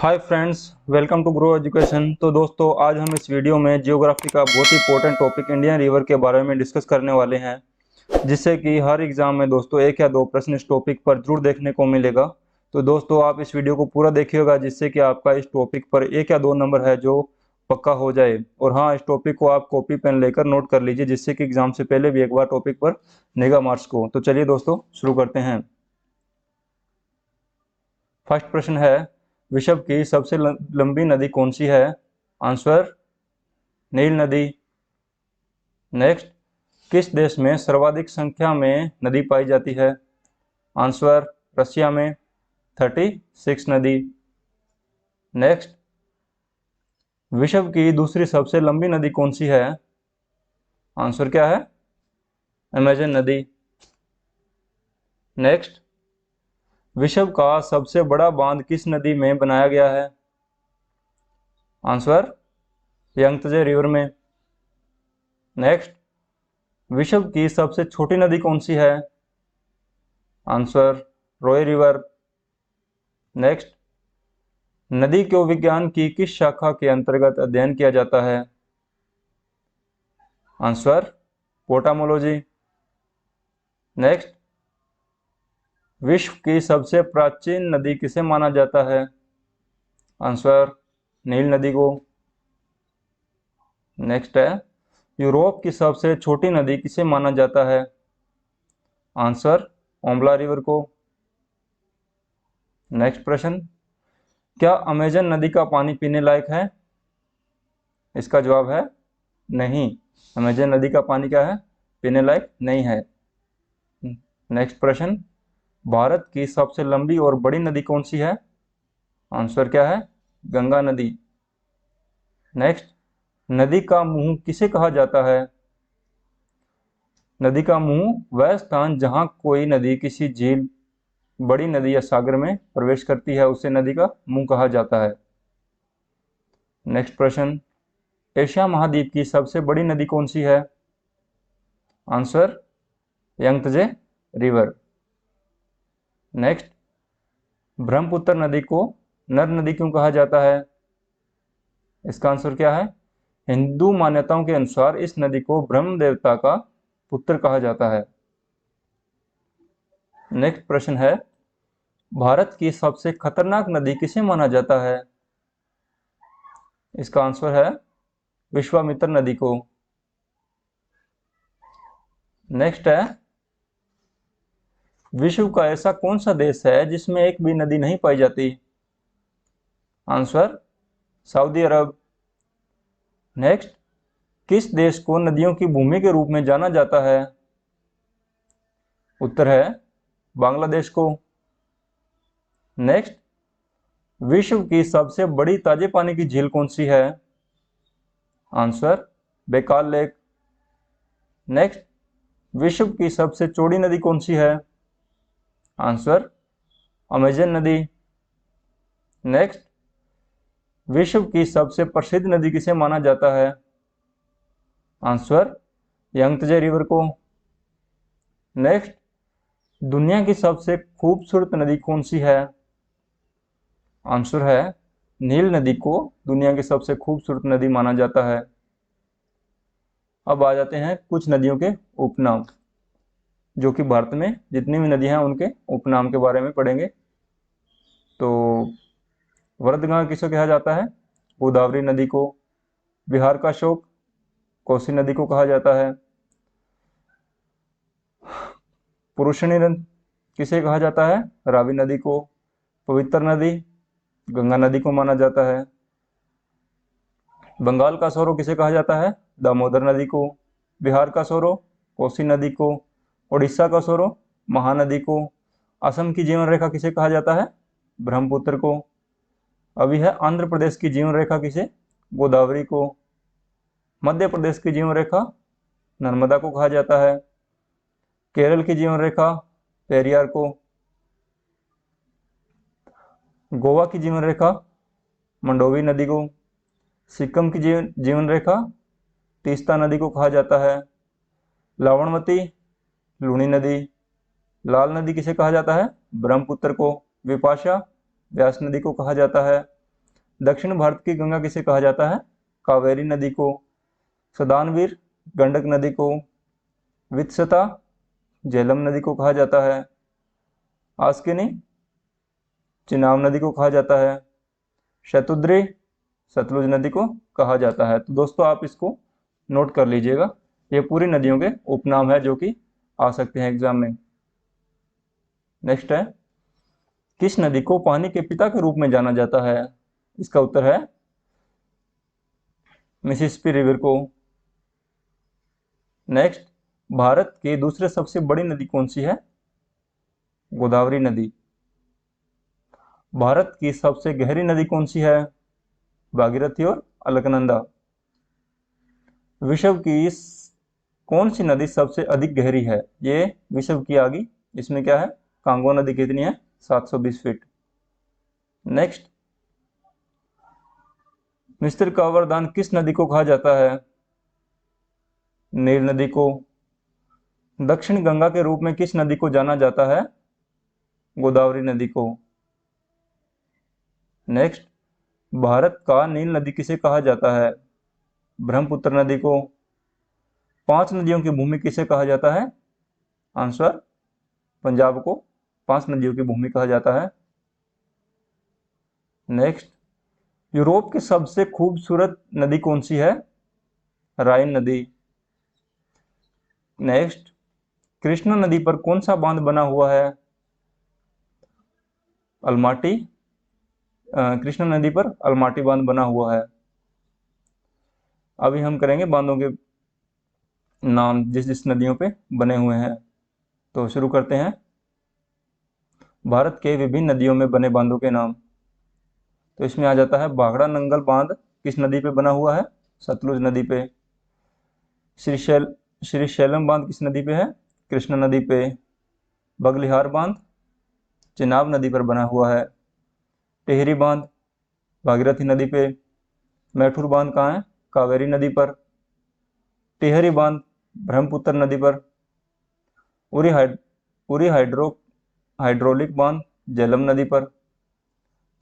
Hi friends, welcome to grow education. तो दोस्तों, आज हम इस वीडियो में जियोग्राफी का बहुत ही इंपॉर्टेंट टॉपिक इंडियन रिवर के बारे में डिस्कस करने वाले हैं, जिससे कि हर एग्जाम में दोस्तों एक या दो प्रश्न इस टॉपिक पर जरूर देखने को मिलेगा। तो दोस्तों, आप इस वीडियो को पूरा देखिएगा, जिससे कि आपका इस टॉपिक पर एक या दो नंबर है जो पक्का हो जाए। और हाँ, इस टॉपिक को आप कॉपी पेन लेकर नोट कर लीजिए, जिससे कि एग्जाम से पहले भी एक बार टॉपिक पर निगाह मार सको। तो चलिए दोस्तों, शुरू करते हैं। फर्स्ट प्रश्न है, विश्व की सबसे लंबी नदी कौन सी है? आंसर नील नदी। नेक्स्ट, किस देश में सर्वाधिक संख्या में नदी पाई जाती है? आंसर रशिया में 36 नदी। नेक्स्ट, विश्व की दूसरी सबसे लंबी नदी कौन सी है? आंसर क्या है? अमेजन नदी। नेक्स्ट, विश्व का सबसे बड़ा बांध किस नदी में बनाया गया है? आंसर यंगत्जे रिवर में। नेक्स्ट, विश्व की सबसे छोटी नदी कौन सी है? आंसर रोय रिवर। नेक्स्ट, नदी को विज्ञान की किस शाखा के अंतर्गत अध्ययन किया जाता है? Answer potamology. नेक्स्ट, विश्व की सबसे प्राचीन नदी किसे माना जाता है? आंसर नील नदी को। नेक्स्ट है, यूरोप की सबसे छोटी नदी किसे माना जाता है? आंसर ओम्बला रिवर को। नेक्स्ट प्रश्न, क्या अमेजन नदी का पानी पीने लायक है? इसका जवाब है नहीं। अमेजन नदी का पानी क्या है? पीने लायक नहीं है। नेक्स्ट प्रश्न, भारत की सबसे लंबी और बड़ी नदी कौन सी है? आंसर क्या है? गंगा नदी। नेक्स्ट, नदी का मुंह किसे कहा जाता है? नदी का मुंह वह स्थान जहां कोई नदी किसी झील, बड़ी नदी या सागर में प्रवेश करती है, उसे नदी का मुंह कहा जाता है। नेक्स्ट प्रश्न, एशिया महाद्वीप की सबसे बड़ी नदी कौन सी है? Answer Yangtze river. Next, Brahmaputra नदी को नर नदी क्यों कहा जाता है? इसका आंसर क्या है? हिंदू मान्यताओं के अनुसार इस नदी को ब्रह्म देवता का पुत्र कहा जाता है। नेक्स्ट प्रश्न है, भारत की सबसे खतरनाक नदी किसे माना जाता है? इसका आंसर है विश्वामित्र नदी को। नेक्स्ट है, विश्व का ऐसा कौन सा देश है जिसमें एक भी नदी नहीं पाई जाती? आंसर सऊदी अरब। नेक्स्ट, किस देश को नदियों की भूमि के रूप में जाना जाता है? उत्तर है बांग्लादेश को। नेक्स्ट, विश्व की सबसे बड़ी ताजे पानी की झील कौन सी है? Answer Baikal lake. नेक्स्ट, विश्व की सबसे चौड़ी नदी कौन सी है? आंसर अमेजन नदी। नेक्स्ट, विश्व की सबसे प्रसिद्ध नदी किसे माना जाता है? आंसर यंगत्जे रिवर को। नेक्स्ट, दुनिया की सबसे खूबसूरत नदी कौन सी है? आंसर है नील नदी को दुनिया की सबसे खूबसूरत नदी माना जाता है। अब आ जाते हैं कुछ नदियों के उपनाम, जो कि भारत में जितनी भी नदियां हैं उनके उपनाम के बारे में पढ़ेंगे। तो वर्धगंगा किसे कहा जाता है? गोदावरी नदी को। बिहार का शोक कोसी नदी को कहा जाता है। पुरुषनी नदी किसे कहा जाता है? रावी नदी को। पवित्र नदी गंगा नदी को माना जाता है। बंगाल का सौरो किसे कहा जाता है? दामोदर नदी को। बिहार का सौरो कोसी नदी को। उड़ीसा का सौरो महानदी को। असम की जीवन रेखा किसे कहा जाता है? ब्रह्मपुत्र को। अभी है आंध्र प्रदेश की जीवन रेखा किसे? गोदावरी को। मध्य प्रदेश की जीवन रेखा नर्मदा को कहा जाता है। केरल की जीवन रेखा पेरियार को। गोवा की जीवन रेखा मंडोवी नदी को। सिक्किम की जीवन रेखा तीस्ता नदी को कहा जाता है। लवणवती लूणी नदी। लाल नदी किसे कहा जाता है? ब्रह्मपुत्र को। विपाशा व्यास नदी को कहा जाता है। दक्षिण भारत की गंगा किसे कहा जाता है? कावेरी नदी को। सदानवीर गंडक नदी को। वित्सता झेलम नदी को कहा जाता है। आस्किनी चिनाब नदी को कहा जाता है। शतुद्री सतलुज नदी को कहा जाता है। तो दोस्तों आप इसको नोट कर लीजिएगा, ये पूरी नदियों के उपनाम है जो कि आ सकते हैं एग्जाम में। नेक्स्ट है, किस नदी को पानी के पिता के रूप में जाना जाता है? इसका उत्तर है मिसिसिपी रिवर को। नेक्स्ट, भारत की दूसरे सबसे बड़ी नदी कौन सी है? गोदावरी नदी। भारत की सबसे गहरी नदी कौन सी है? भागीरथी और अलकनंदा। विश्व की कौन सी नदी सबसे अधिक गहरी है? ये विश्व की आ गई, इसमें क्या है? कांगो नदी कितनी है? 720 फीट। नेक्स्ट, मिस्र का वरदान किस नदी को कहा जाता है? नील नदी को। दक्षिण गंगा के रूप में किस नदी को जाना जाता है? गोदावरी नदी को। नेक्स्ट, भारत का नील नदी किसे कहा जाता है? ब्रह्मपुत्र नदी को। 5 नदियों की भूमि किसे कहा जाता है? आंसर, पंजाब को 5 नदियों की भूमि कहा जाता है। नेक्स्ट, यूरोप की सबसे खूबसूरत नदी कौन सी है? राइन नदी। नेक्स्ट, कृष्णा नदी पर कौन सा बांध बना हुआ है? अलमाटी। कृष्णा नदी पर अलमाटी बांध बना हुआ है। अभी हम करेंगे बांधों के नाम जिस जिस नदियों पे बने हुए हैं। तो शुरू करते हैं, भारत के विभिन्न नदियों में बने बांधों के नाम। तो इसमें आ जाता है भाखड़ा नंगल बांध किस नदी पे बना हुआ है? सतलुज नदी पे। श्रीशैलम बांध किस नदी पे है? कृष्णा नदी पे। बगलिहार बांध चिनाब नदी पर बना हुआ है। टिहरी बांध भागीरथी नदी पे। मैठुर बांध कहाँ है? कावेरी नदी पर। टिहरी बांध ब्रह्मपुत्र नदी पर। उरी हाइड्रोलिक बांध झेलम नदी पर।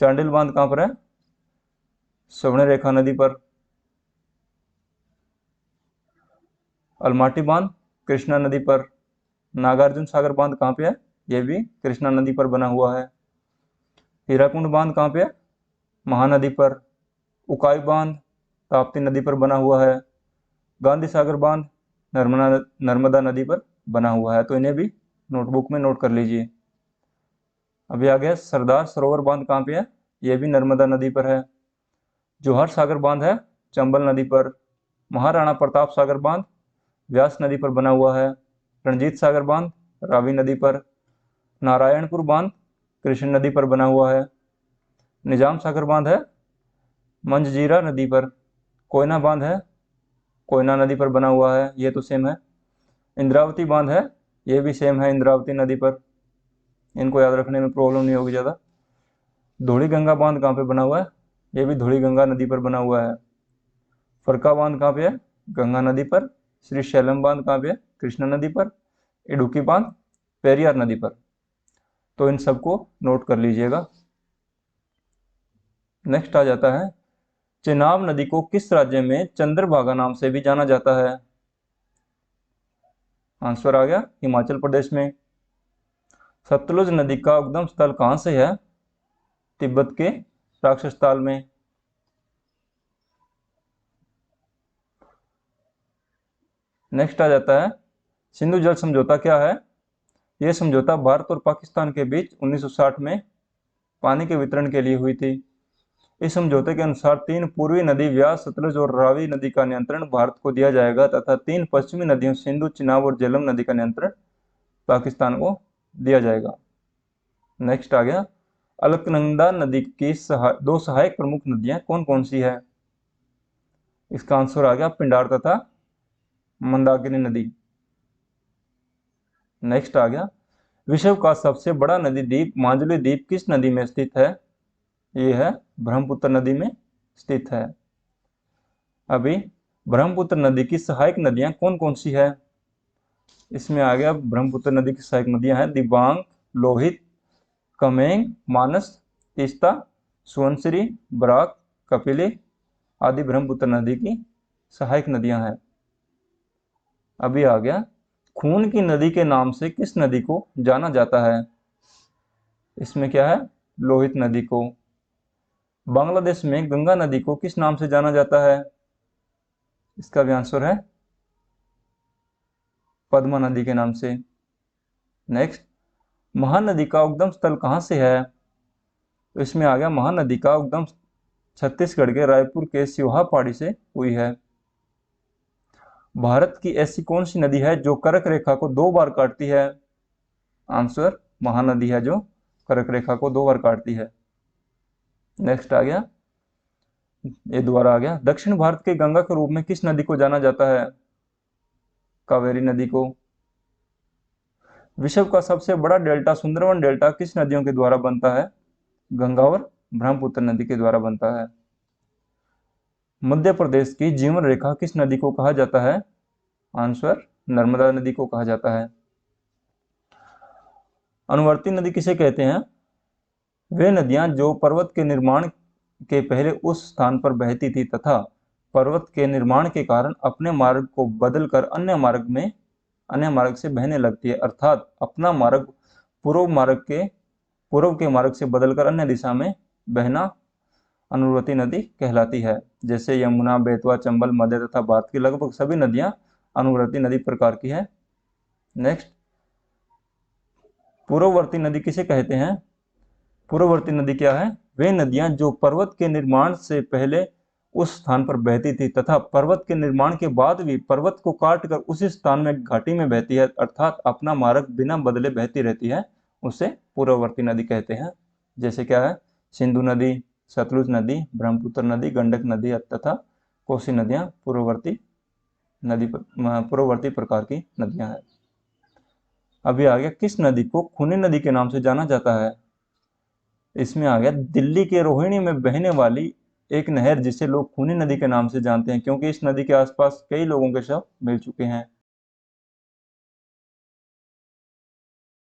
चांडिल बांध कहाँ पर है? स्वर्णरेखा नदी पर। अलमाटी बांध कृष्णा नदी पर। नागार्जुन सागर बांध कहाँ पे है? यह भी कृष्णा नदी पर बना हुआ है। हीराकुंड बांध कहाँ पे है? महानदी पर। उकाई बांध ताप्ती नदी पर बना हुआ है। गांधी सागर बांध नर्मदा नदी पर बना हुआ है। तो इन्हें भी नोटबुक में नोट कर लीजिए। अभी आ गया सरदार सरोवर बांध कहाँ पे है? यह भी नर्मदा नदी पर है। जोहर सागर बांध है चंबल नदी पर। महाराणा प्रताप सागर बांध व्यास नदी पर बना हुआ है। रणजीत सागर बांध रावी नदी पर। नारायणपुर बांध कृष्ण नदी पर बना हुआ है। निजाम सागर बांध है मंझजीरा नदी पर। कोयना बांध है कोयना नदी पर बना हुआ है, ये तो सेम है। इंद्रावती बांध है, ये भी सेम है इंद्रावती नदी पर। इनको याद रखने में प्रॉब्लम नहीं होगी ज़्यादा। धौली गंगा बांध कहाँ पे बना हुआ है? ये भी धौली गंगा नदी पर बना हुआ है। फरका बांध कहाँ पे है? गंगा नदी पर। श्रीशैलम बांध कहाँ पे है? कृष्णा नदी पर। इडुक्की बांध पेरियार नदी पर। तो इन सबको नोट कर लीजिएगा। नेक्स्ट आ जाता है, चेनाब नदी को किस राज्य में चंद्रभागा नाम से भी जाना जाता है? आंसर आ गया हिमाचल प्रदेश में। सतलुज नदी का उद्गम स्थल कहाँ से है? तिब्बत के राक्षस ताल में। नेक्स्ट आ जाता है, सिंधु जल समझौता क्या है? यह समझौता भारत और पाकिस्तान के बीच 1960 में पानी के वितरण के लिए हुई थी। इस समझौते के अनुसार 3 पूर्वी नदी व्यास सतलुज और रावी नदी का नियंत्रण भारत को दिया जाएगा तथा 3 पश्चिमी नदियों सिंधु, चिनाब और झेलम नदी का नियंत्रण पाकिस्तान को दिया जाएगा। नेक्स्ट आ गया, अलकनंदा नदी की 2 सहायक प्रमुख नदियां कौन कौन सी है? इसका आंसर आ गया पिंडार तथा मंदाकिनी नदी। नेक्स्ट आ गया, विश्व का सबसे बड़ा नदी द्वीप माजुली द्वीप किस नदी में स्थित है? यह है ब्रह्मपुत्र नदी में स्थित है। अभी ब्रह्मपुत्र नदी की सहायक नदियां कौन कौन सी है? इसमें आ गया ब्रह्मपुत्र नदी की सहायक नदियां हैं दिबांग, लोहित, कमेंग, मानस, तीस्ता, सुवनसिरी, बराक, कपिली आदि ब्रह्मपुत्र नदी की सहायक नदियां हैं। अभी आ गया, खून की नदी के नाम से किस नदी को जाना जाता है? इसमें क्या है? लोहित नदी को। बांग्लादेश में गंगा नदी को किस नाम से जाना जाता है? इसका भी आंसर है पद्मा नदी के नाम से। नेक्स्ट, महानदी का उद्गम स्थल कहाँ से है? तो इसमें आ गया, महानदी का उद्गम छत्तीसगढ़ के रायपुर के सिवहा पहाड़ी से हुई है। भारत की ऐसी कौन सी नदी है जो कर्क रेखा को 2 बार काटती है? आंसर महानदी है जो कर्क रेखा को 2 बार काटती है। नेक्स्ट आ गया, ये दोबारा आ गया, दक्षिण भारत के गंगा के रूप में किस नदी को जाना जाता है? कावेरी नदी को। विश्व का सबसे बड़ा डेल्टा सुंदरवन डेल्टा किस नदियों के द्वारा बनता है? गंगा और ब्रह्मपुत्र नदी के द्वारा बनता है। मध्य प्रदेश की जीवन रेखा किस नदी को कहा जाता है? आंसर नर्मदा नदी को कहा जाता है। अनुवर्ती नदी किसे कहते हैं? वे नदियां जो पर्वत के निर्माण के पहले उस स्थान पर बहती थी तथा पर्वत के निर्माण के कारण अपने मार्ग को बदलकर अन्य मार्ग से बहने लगती है, अर्थात अपना मार्ग पूर्व के मार्ग से बदलकर अन्य दिशा में बहना अनुवर्ती नदी कहलाती है। जैसे यमुना, बेतवा, चंबल, मध्य तथा भारत की लगभग सभी नदियां अनुवर्ती नदी प्रकार की है। नेक्स्ट, पूर्ववर्ती नदी किसे कहते हैं? पूर्ववर्ती नदी क्या है? वे नदियां जो पर्वत के निर्माण से पहले उस स्थान पर बहती थी तथा पर्वत के निर्माण के बाद भी पर्वत को काटकर उसी स्थान में घाटी में बहती है, अर्थात अपना मार्ग बिना बदले बहती रहती है, उसे पूर्ववर्ती नदी कहते हैं। जैसे क्या है? सिंधु नदी, सतलुज नदी, ब्रह्मपुत्र नदी, गंडक नदी तथा कोसी नदियां पूर्ववर्ती प्रकार की नदियां हैं। अभी आ गया, किस नदी को खूनी नदी के नाम से जाना जाता है? इसमें आ गया, दिल्ली के रोहिणी में बहने वाली एक नहर जिसे लोग खूनी नदी के नाम से जानते हैं, क्योंकि इस नदी के आसपास कई लोगों के शव मिल चुके हैं।